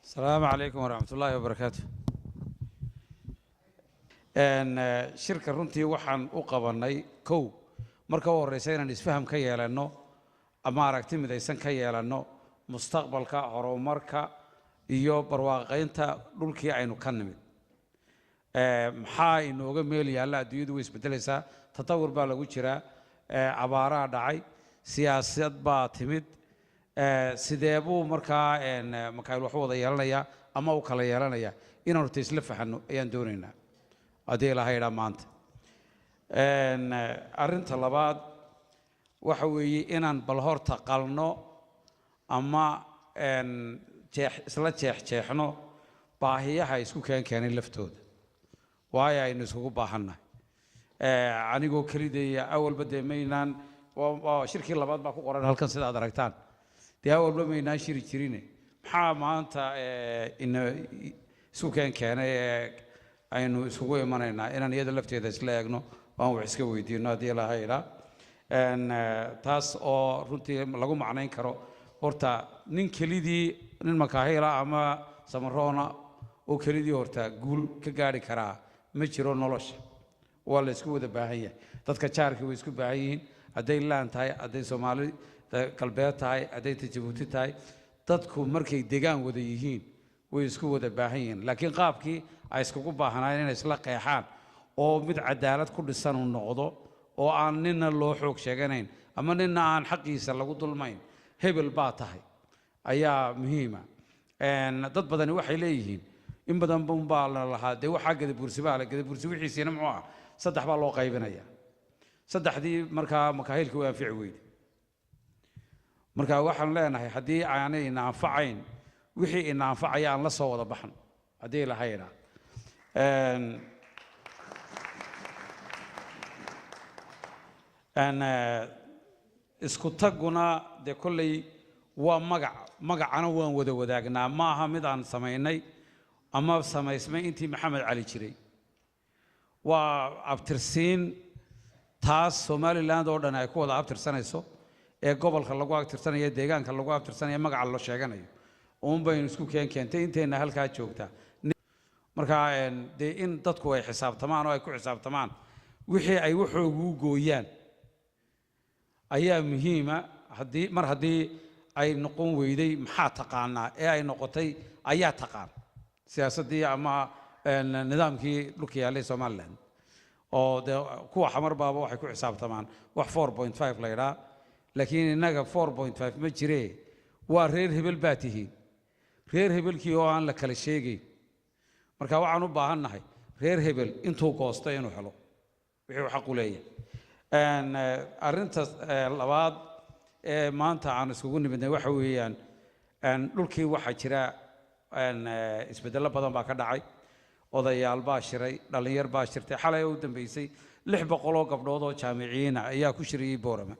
السلام عليكم ورحمة الله وبركاته. شركة runtii waxaan u qabanay kow marka uu horeysay inaan isfaham ka yeelano ama aragti midaysan ka yeelano mustaqbalka horumarka iyo barwaaqaynta dhulkii aynu ka nimid maxaa inooga meel yaalla adduunyadu way isbedelaysaa tatawur baa lagu jiraa abaaraha dhacay siyaasad baa timid sidee buu markaa markaa wax wada yeelanaya ama u kala yeelanaya inaanu isla fahanno ayaan doonaynaa haddii ilaahay idhaa maanta arrinta labaad waxa weeye inaan bal horta qalno ama isla jeexjeexno baahiyaha isku keenay laftooda waayo aynu iskugu baahannahay anigoo kelideeya awalba dee maynaan shirkii labaad baa ku qoran halkan sida aad aragtaan dee awalba maynaan shiri jirine maxaa maanta isku keenay aynu isugu imanaynaa inaan iyada lafteeda isla eegno aan wax iska weydiino haddii ilaahay idhaa taas oo runtii lagu macnayn karo horta nin kelidii nin makaahila ama samaroona oo kelidii horta guul ka gaari karaa ma jiro nolosha waa la isku wada baahan yahay dadka jaarkii way isku baahan yihiin hadday laan tahay hadday soomaali galbeed tahay hadday Djibouti tahay dadku markay degaan wada yihiin way isku wada baahan yihiin laakiin qaabkii ay iskugu baahnaayeen inay isla qeexaan oo mid cadaalad ku dhisan uu noqdo oo aan ninna loo xoog sheeganayn ama ninna aan xaqiisa lagu dulmayn hebel baa tahay ayaa muhiima dad badani waxay leeyihiin in badan baa la lahaa dee waxaa gadabursi baa la gadabursi wixiisiina muxuu ah saddex baa loo qaybinayaa saddexdii markaa makaahilka way anfici weyde marka waxaan leenahay haddii aanay ina anfacayn wixii ina anfacaya aan la soo wada baxno haddii ilaahay idhaa isku taguna dee kolley waa magacana waan wada wadaagnaa ma aha mid aan samaynay ama samaysmay intii maxamed cali jiray waa abtirsiin taas somaliland oo dhan ay ku wada abtirsanayso ee gobolka lagu abtirsanayo deegaanka lagu abtirsanayo magaca la sheeganayo uun baynu isku keentay intayna halkaa joogtaa marka dee in dadku ay xisaabtamaan oo ay ku xisaabtamaan wixii ay waxoogu gooyaan ayaa muhiima haddii ay noqon weyday maxaa taqaanaa ee ay noqotay ayaa taqaan siyaasaddii ama nidaamkii dhulka yaallay somaliland oo dee kuwa xamar baaba waxay ku xisaabtamaan wax 4.5 la yidhaa laakiin innaga 4.5 ma jiree waa reer hebel baa tihiin reer hebelkii oo aan la kala sheegayn marka waxaan u baahannahay reer hebel intuu goosto inuu helo wixii uu xaq u leeyahay arrinta labaad ee maanta aan isugu nimidnay waxa weeyaan dhulkii waxaa jira isbedello badan baa ka dhacay odayaal baa shiray dhallinyar baa shirtay xalay u dambeysay 600 oo gabdhood oo jaamiciyiin ah ayaa ku shiriyey boorama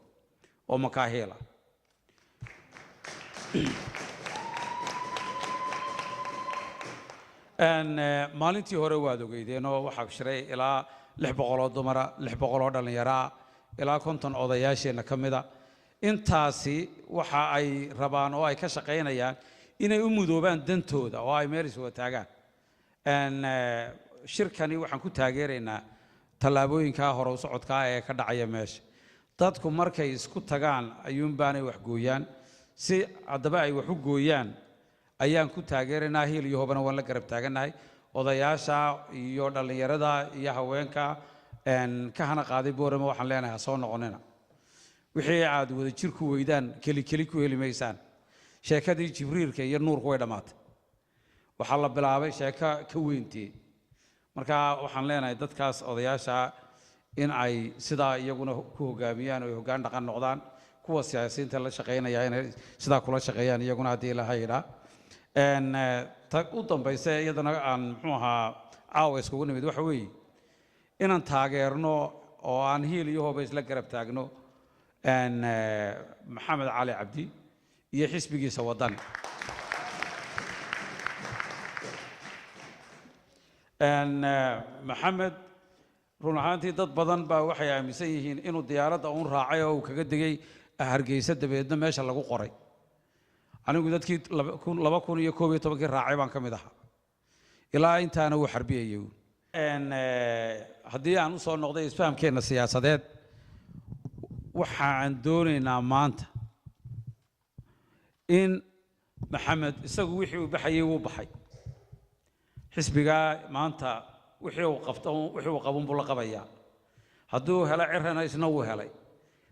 oo makaahila maalintii hore waad ogeydeen oo waxaa shiray ilaa 600 oo dumara 600 oo dhallinyara ilaa 50 odayaasheena ka mida intaasi waxa ay rabaan oo ay ka shaqaynayaan inay u mudoobaan dantooda oo ay meel iswa taagaan shirkani waxaan ku taageeraynaa tallaabooyinka hore u socodka ee ka dhacaya meesha dadku markay isku tagaan ayuun baanay wax gooyaan si haddaba ay wax u gooyaan ayaan ku taageeraynaa hiil iyo hobana waan la garab taagannahay odayaasha iyo dhallinyarada iyo haweenka ka hana qaaday boorama waxaan leenahay ha soo noqonina wixii aad wada jir ku weydaan keli ku heli maysaan sheekadii jibriilka iyo nuurku way dhammaatay waxaa la bilaabay sheeko ka weyntii marka waxaan leenahay dadkaas odayaasha in ay sidaa iyaguna ku hogaamiyaan oo hoggaan dhaqan noqdaan kuwa siyaasiyiinta la shaqaynaya inay sidaa kula shaqeeyaan iyaguna haddii ilaahay idhaa tag u dambaysa iyadana aan muxuu ahaa caawa iskugu nimid waxa weeye inaan taageerno oo aan hiil iyo hooba isla garab taagno maxamed cali cabdi iyo xisbigiisa wadani maxamed run ahaantii dad badan baa waxay aaminsan yihiin inuu diyaaradda uun raacay oo uu kaga degay hargeysa dabeedna meesha lagu qoray anigu dadkii 2011 raacay baan ka mid ahaa ilaa intaana uu xarbiyay haddii aan u soo noqday isfahamkeena siyaasadeed waxaan doonaynaa maanta in maxamed isagu wixii uu baxayay uu baxay xisbiga maanta wixii uu qaban buu la qabayaa hadduu helo cirana isna wuu helay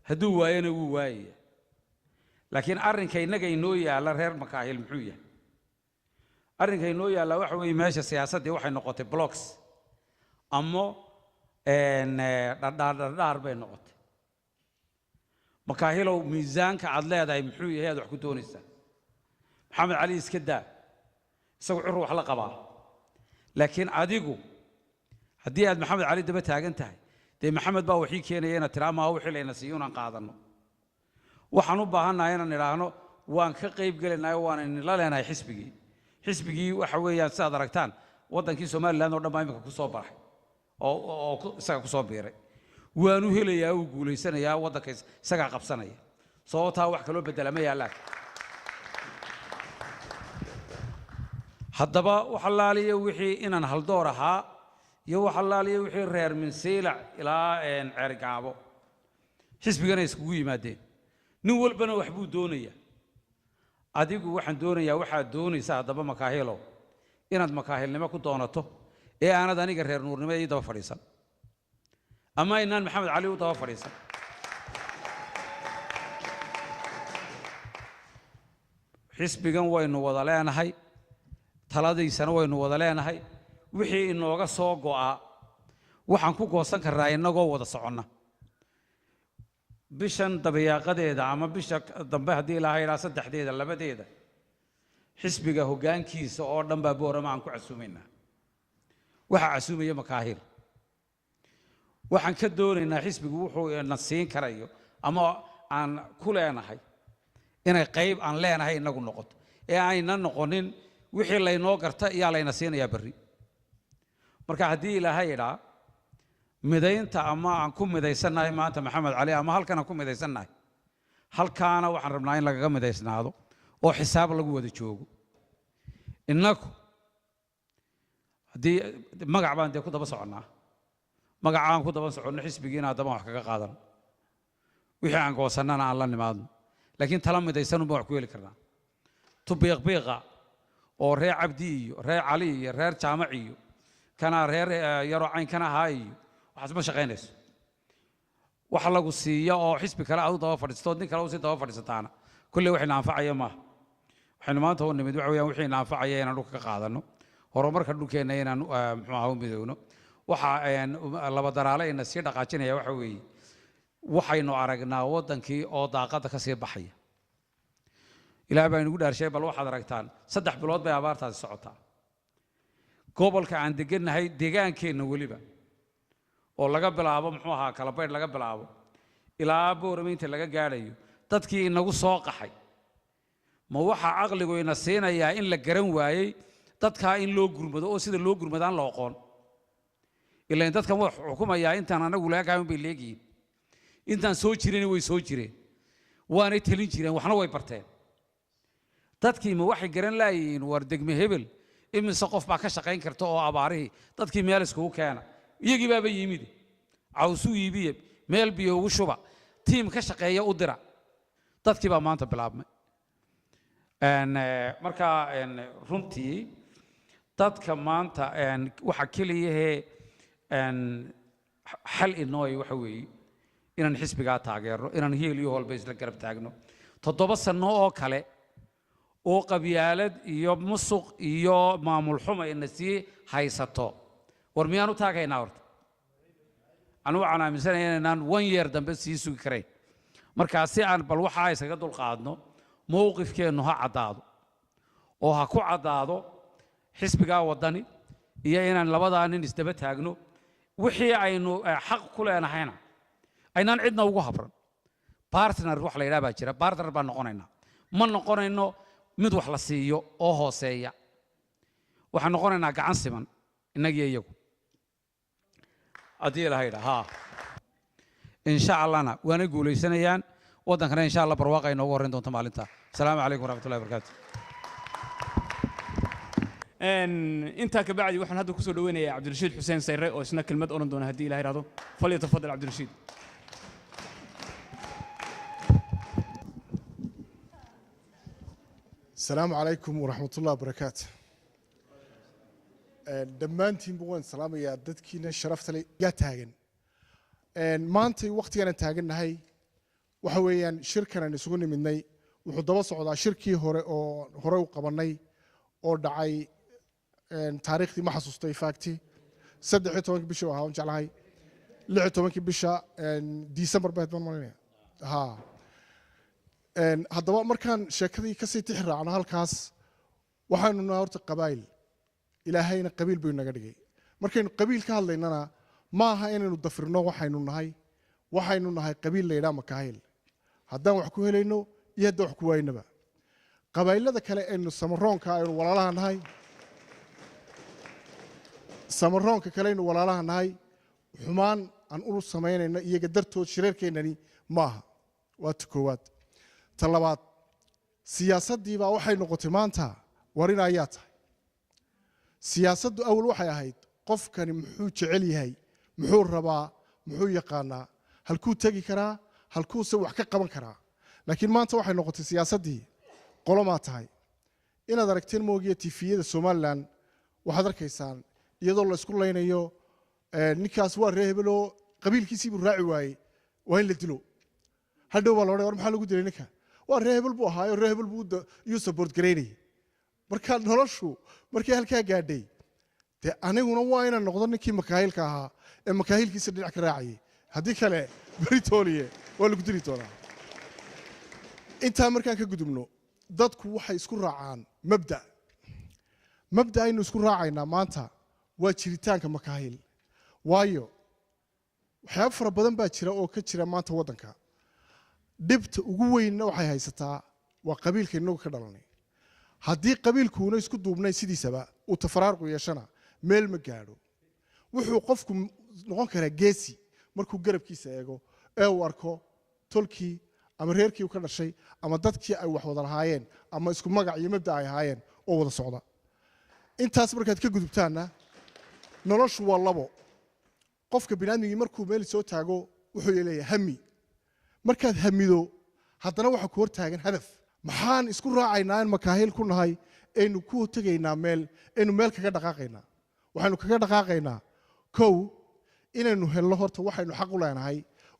hadduu waayana wuu waayaya laakiin arrinka innaga inoo yaalla reer makaahil muxuu yahay arrinka inoo yaalla waxa weeye meesha siyaasaddii waxay noqotay blocks ama dhardhaar bay noqotay makaahilow miisaanka aad leedahay muxuu yahay aad wax ku doonaysaa maxamed cali iska daa isagu cur wax la qabaa laakiin adigu haddii aad maxamed cali daba taagan tahay dee maxamed baa waxii keenaya inaad tiraa maa wixii layna siiyo inaan qaadanno waxaan u baahannahay inaan idhaahno waan ka qayb gelinayo waan inla leenahay xisbigii waxa weeyaan sidaad aragtaan waddankii somaliland oo dhan baa imika ku soo baxay oo isaga ku soo biiray waanu helayaa uu guulaysanayaa waddanka isagaa qabsanaya sababtaa wax kaloo bedela ma yaallaan haddaba wax allaaliya wixii inaan haldoor ahaa iyo wax allaaliya wixii reer minsiilac ilaa ceergaabo xisbigana iskugu yimaadeen nin walbana wax buu doonayaa adigu waxaan doonayaa waxaad doonaysaa haddaba makaahilow inaad makaahilnimo ku doonato ee aanad aniga reer nuurnimo ii daba fadhiisan ama inaan maxamed cali u daba fadhiisan xisbigan waynu wada leenahay taladiisana waynu wada leenahay wixii inooga soo go'a waxaan ku goosan karnaa innagoo wada soconna bishan dabayaaqadeeda ama bisha dambe haddii ilaahay ilaa 3deeda 2deeda xisbiga hoggaankiisa oo dhan baa boorama aan ku casuumaynaa waxa casuumaya makaahil waxaan ka doonaynaa xisbigu wuxuu na siin karayo ama aan ku leenahay inay qayb aan leenahay inagu noqoto ee ayna noqonin wixii laynoo garta iyaa layna siinayaa berri marka haddii ilaahay idhaa midaynta ama aan ku midaysannahay maanta maxamed cali ama halkan aan ku midaysannahay halkaana waxaan rabnaa in lagaga midaysnaado oo xisaab lagu wada joogo innagu haddii magac baan dee ku daba soconnaa magacaan ku daba soconno xisbigiina haddaba wax kaga qaadan wixii aan goosannana aan la nimaadno laakiin tala midaysanunba wax ku heli karnaa tubiiqbiiqa oo reer cabdi iyo reer cali iyo reer jaamac iyo kana reer yaro cayn kana ahaa iyo waxaas ma shaqaynayso wax lagu siiyo oo xisbi kale aad u daba fadhiisto nin kale u sii daba fadhiisataana kulley waxayna anfacaya maaha waxaynu maanta u nimid waxa weeyaan wixiina anfacaya inaan dhulka ka qaadanno horumarka dhulkeenna inaan muxuu ahaa u midowno waxa laba daraale ina sii dhaqaajinaya waxa weeye waxaynu aragnaa waddankii oo daaqadda ka sii baxaya ilaah baa inugu dhaarshay bal waxaad aragtaan 3 bilood bay abaartaasi socotaa gobolka aan degannahay deegaankeenna weliba oo laga bilaabo muxuu ahaa kalabaydh laga bilaabo ilaa boorame inta laga gaadhayo dadkii inagu soo qaxay ma waxaa caqligu ina siinayaa in la garan waayey dadkaa in loo gurmado oo sida loo gurmadaan la aqoon ilaa in dadkan wax xukumayaa intaan anagu laagayn bay leegiin intaan soo jireen way soo jireen waanay talin jireen waxna way barteen dadkii ma waxay garan laayeen war degme hebel imise qof baa ka shaqayn karta oo abaarihii dadkii meel iskugu keena iyagii baaba yimid cawsuu iibiye meel biyo ugu shuba tiim ka shaqeeya u dira dadkii baa maanta bilaabmay marka runtii dadka maanta waxa keliyahee xal inooy waxa weeye inaan xisbigaa taageerno inaan heel iyo holba isla garab taagno 7 sano oo kale oo qabyaalad iyo musuq iyo maamul xumo ina sii haysato war miyaan u taagaynaa horta anu waxaan aaminsanayaa inaan 1 year dambe sii sugi karayn markaa si aan bal waxa isaga dulqaadno mowqifkeennu ha caddaado oo ha ku caddaado xisbigaa waddani iyo inaan labadaa nin isdaba taagno wixii aynu xaq ku leenahayna aynaan cidna ugu habran partner wax la yidhaha baa jira partner baan noqonaynaa ma noqonayno mid wax la siiyo oo hooseeya waxaan noqonaynaa gacan siman innagiyo iyagu haddii ilaha yidhaa insha allahna waana guulaysanayaan waddankana insha allah barwaaqa ay noogu horreyn doonto maalinta asalaamu calaykum waraxmatullahi wabarakaatu intaa ka bacdi waxaan hadda kusoo dhaweynayaa cabdirashiid xuseen sayre oo isna kelmad oran doona haddii ilaha yidhahdo falyatafadal cabdirashiid السلام عليكم ورحمة الله وبركاته. دمانتين بوين سلام يا دتكينا شرفت لي يا تاجن. ما أنت وقت أنا تاجن هاي وحويان شركة أنا نسوني مني وحضر صعود شركة هراء وقبلني أو دعاي تاريخي ما حسستي فاكتي صدق حتى ممكن بشوا هون جالهاي لعبت ممكن بشا ديسمبر بعد ما ها haddaba markaan sheekadii ka sii tixraacno halkaas waxaanu nahay horta qabaayil ilaahayna qabiil buu naga dhigay markaynu qabiil ka hadlaynana ma aha inaynu dafirno waxaynu nahay qabiil la yidhaha makaahil haddaan wax ku helayno iyo haddaan wax ku waaynaba qabaayilada kale aynu samaroonka aynu walaalaha nahay samaroonka kale aynu walaalaha nahay xumaan aan u samaynayno iyaga dartood shirarkeennani maaha waa ta koowaad talabaad siyaasaddii baa waxay noqotay maanta warin ayaa tahay siyaasaddu awal waxay ahayd qofkani muxuu jecel yahay muxuu rabaa muxuu yaqaanaa halkuu tegi karaa halkuuse wax ka qaban karaa laakiin maanta waxay noqotay siyaasaddii qolomaa tahay inaad aragteen moogiya tifiyada somalilan waxaad arkaysaan iyadoo la isku laynayo ninkaas waa reer hebeloo qabiilkiisii buu raaci waayey waa in la dilo hadhow baa la odhay war maxaa lagu dilay ninka waa reer hebel buu ahaayo reer hebel buu iyuu support garaynayay marka noloshu markii halkaa gaadhay dee aniguna waa inaan noqdo ninkii makaahilka ahaa ee makaahilkiisa dhinac ka raacayay haddii kale beritooliye waa lagu dili doonaa intaa markaan ka gudubno dadku waxay isku raacaan mabda aynu isku raacaynaa maanta waa jiritaanka makaahil waayo waxyaabo fara badan baa jira oo ka jira maanta waddanka dhibta ugu weynna waxay haysataa waa qabiilka inagu ka dhalanay haddii qabiilkuuna isku duubnay sidiisaba uu tafaraarqu yeeshana meel ma gaadho wuxuu qofku noqon karaa geesi markuu garabkiisa eego ee uu arko tolkii ama reerkii uu ka dhashay ama dadkii ay wax wada lahaayeen ama isku magac iyo mabda ay ahaayeen oo wada socda intaas markaad ka gudubtaanna noloshu waa labo qofka bini'aadmigii markuu meel soo taago wuxuu leeyahay hami markaad hamido haddana waxa ku hor taagan hadaf maxaan isku raacaynaa in makaahil ku nahay aynu ku tegaynaa meel aynu meel kaga dhaqaaqaynaa waxaynu kaga dhaqaaqaynaa kow inaynu helno horta waxaynu xaq u leenahay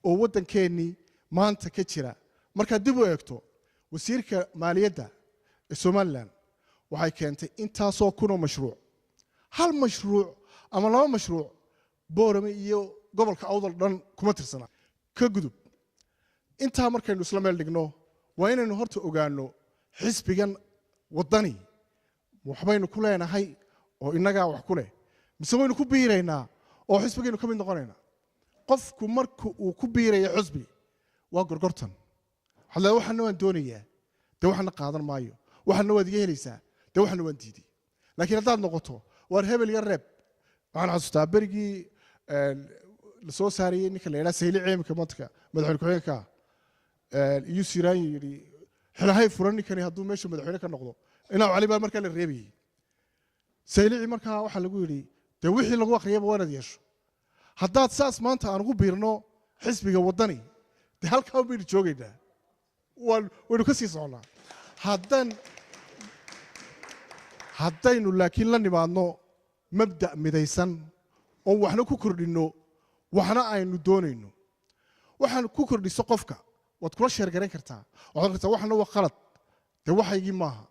oo waddankeennii maanta ka jira markaad dib u eegto wasiirka maaliyadda ee somalilan waxay keentay intaasoo kunoo mashruuc hal mashruuc ama laba mashruuc boorame iyo gobolka awdal dhan kuma tirsana ka gudub intaa markaynu isla meel dhigno waa inaynu horta ogaanno xisbigan waddani waxbaynu ku leenahay oo innagaa wax ku leh mise waynu ku biiraynaa oo xisbigaynu ka mid noqonaynaa qofku marka uu ku biiraya xisbi waa gorgortan waxaad leedahay waxana waan doonayaa dee waxana qaadan maayo waxana waad iga helaysaa dee waxana waan diiday laakiin haddaad noqoto waar hebel iyo reeb waxaan xasuustaa berigii la soo saarayey ninka la yidhaha sayli ceemika mantka madaxweyne ku-xigeenka iyuu siraanyi yidhi xilahay furan ninkani hadduu meesha madaxweyne ka noqdo inaa cali baa markaa la reebayey saylici markaa waxaa lagu yidhi dee wixii lagu akhriyaba waa inaad yeesho haddaad saas maanta aan ugu biirno xisbiga waddani dee halkaa baynu joogaynaa waynu ka sii soconnaa haddaynu laakiin la nimaadno mabda' midaysan oon waxna ku kordhinno waxna aynu doonayno waxaan ku kordhiso qofka waad kula sheergarayn kartaa waxaad kartaa waxna waa qalad dee waxaygii maaha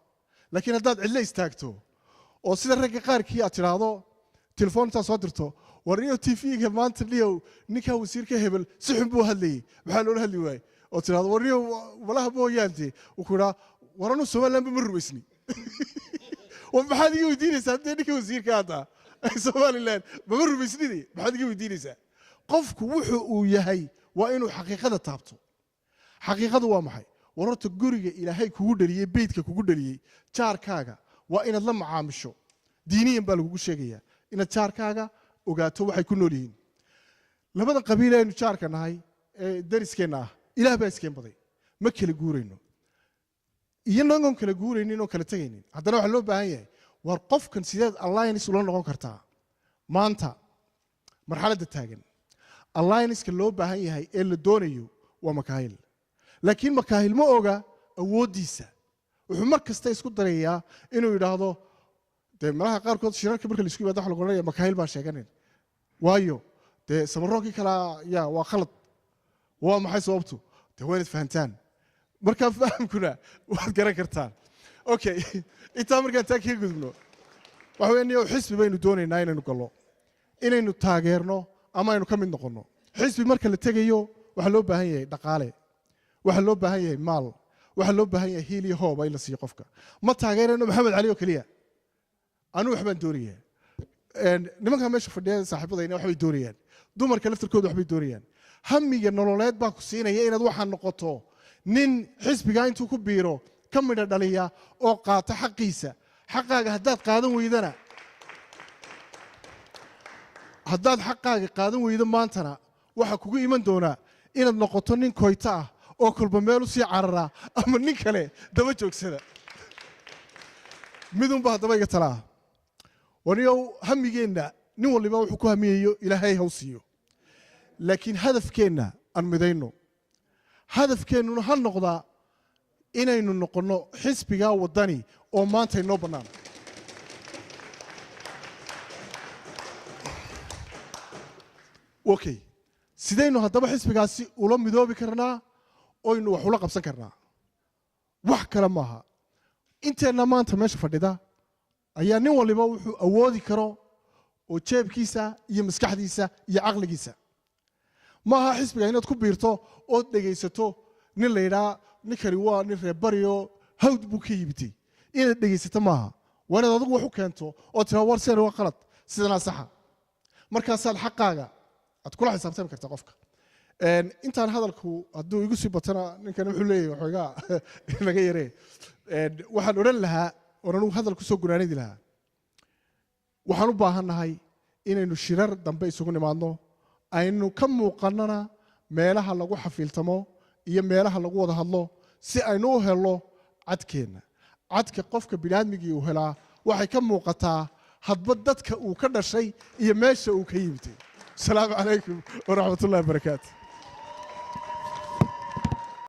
laakiin haddaad cidlo istaagto oo sida ragga qaarkii aad tidhaahdo telefoon intaad soo dirto war niyo tv-ga maanta niyow ninkaa wasiirka hebel si xun buu hadlayey maxaa loola hadli waayey oo tidhahdo war niyo malaha mooyaante uu ku idhaa war anu somalilandba ma rumaysni maxaad iga weydiinaysaa dee ninka wasiirka hadda somaliland mama rumaysnidi maxaad iga weydiinaysaa qofku wuxuu uu yahay waa inuu xaqiiqada taabto xaqiiqadu waa maxay war horta guriga ilaahay kugu dhaliyey beydka kugu dhaliyey jaarkaaga waa inaad la macaamisho diiniyan baa lagugu sheegayaa inaad jaarkaaga ogaato waxay ku nool yihiin labada qabiil aynu jaarka nahay ee dariskeenna ah ilaah baa iskeen baday ma kala guurayno iyagoon kala guuraynin oo kala tegaynin haddana waxaa loo baahan yahay war qofkan sideed alliance ula noqon kartaa maanta marxaladda taagan alliance-ka loo baahan yahay ee la doonayo waa makaahil laakiin makaahil ma oga awooddiisa wuxuu mar kasta isku darayaa inuu yidhaahdo dee malaha qaarkood shirarka marka laisku yimaado waxa lagu odhanaya makaahil baan sheeganin waayo dee samaroonkii kalaa yaa waa khalad waa maxay sababtu dee waa inaad fahantaan markaa fahamkuna waad garan kartaan okay intaa markaan taa kaga gudubno waxa weeye niyow xisbi baynu doonaynaa inaynu gallo inaynu taageerno ama aynu ka mid noqonno xisbi marka la tegayo waxaa loo baahan yahay dhaqaale waxaa loo baahan yahay maal waxaa loo baahan yahay hiil iyo hooba in la siiyo qofka ma taageerayno maxamed cali oo keliya anuu waxbaan doonayaa nimankaa meesha fadhiya saaxiibadayna waxbay doonayaan dumarka laftarkooda waxbay doonayaan hamiga nololeed baa ku siinaya inaad waxaa noqoto nin xisbigaa intuu ku biiro ka midha dhaliya oo qaata xaqiisa xaqaaga haddaad qaadan weydana haddaad xaqaaga qaadan weydo maantana waxaa kugu iman doonaa inaad noqoto nin koyto ah oo kolba meel u sii cararaa ama nin kale daba joogsada midunba haddaba iga talaa waniyow hamigeenna nin waliba wuxuu ku hamiyayo ilaahay haw siiyo laakiin hadafkeenna aan midayno hadafkeennuna ha noqdaa inaynu noqonno xisbigaa waddani oo maanta inoo bannaan okay sidaynu haddaba xisbigaasi ula midoobi karnaa oynu wax ula qabsan karnaa wax kale maaha inteenna maanta meesha fadhida ayaa nin waliba wuxuu awoodi karo oo jeebkiisa iyo maskaxdiisa iyo caqligiisa ma aha xisbiga inaad ku biirto ood dhegaysato nin la yidhaa ninkani waa nin reerbariyo hawd buu ka yibitay inaad dhegaysato maaha waa inaad adigu wax u keento oo tiraa war seen waa qalad sidanaa saxa markaasaad xaqaaga aad kula xisaabtami kartaa qofka intaan hadalku hadduu igu sii batana ninkan wuxuu leeyahay waxoogaa naga yaree waxaan odhan lahaa oon anugu hadal ku soo gunaanidi lahaa waxaan u baahannahay inaynu shirar dambe isugu nimaadno aynu ka muuqannana meelaha lagu xafiiltamo iyo meelaha lagu wada hadlo si aynu u helno cadkeenna cadka qofka biniaadmigii uu helaa waxay ka muuqataa hadba dadka uu ka dhashay iyo meesha uu ka yimtay السلام عليكم ورحمة الله وبركاته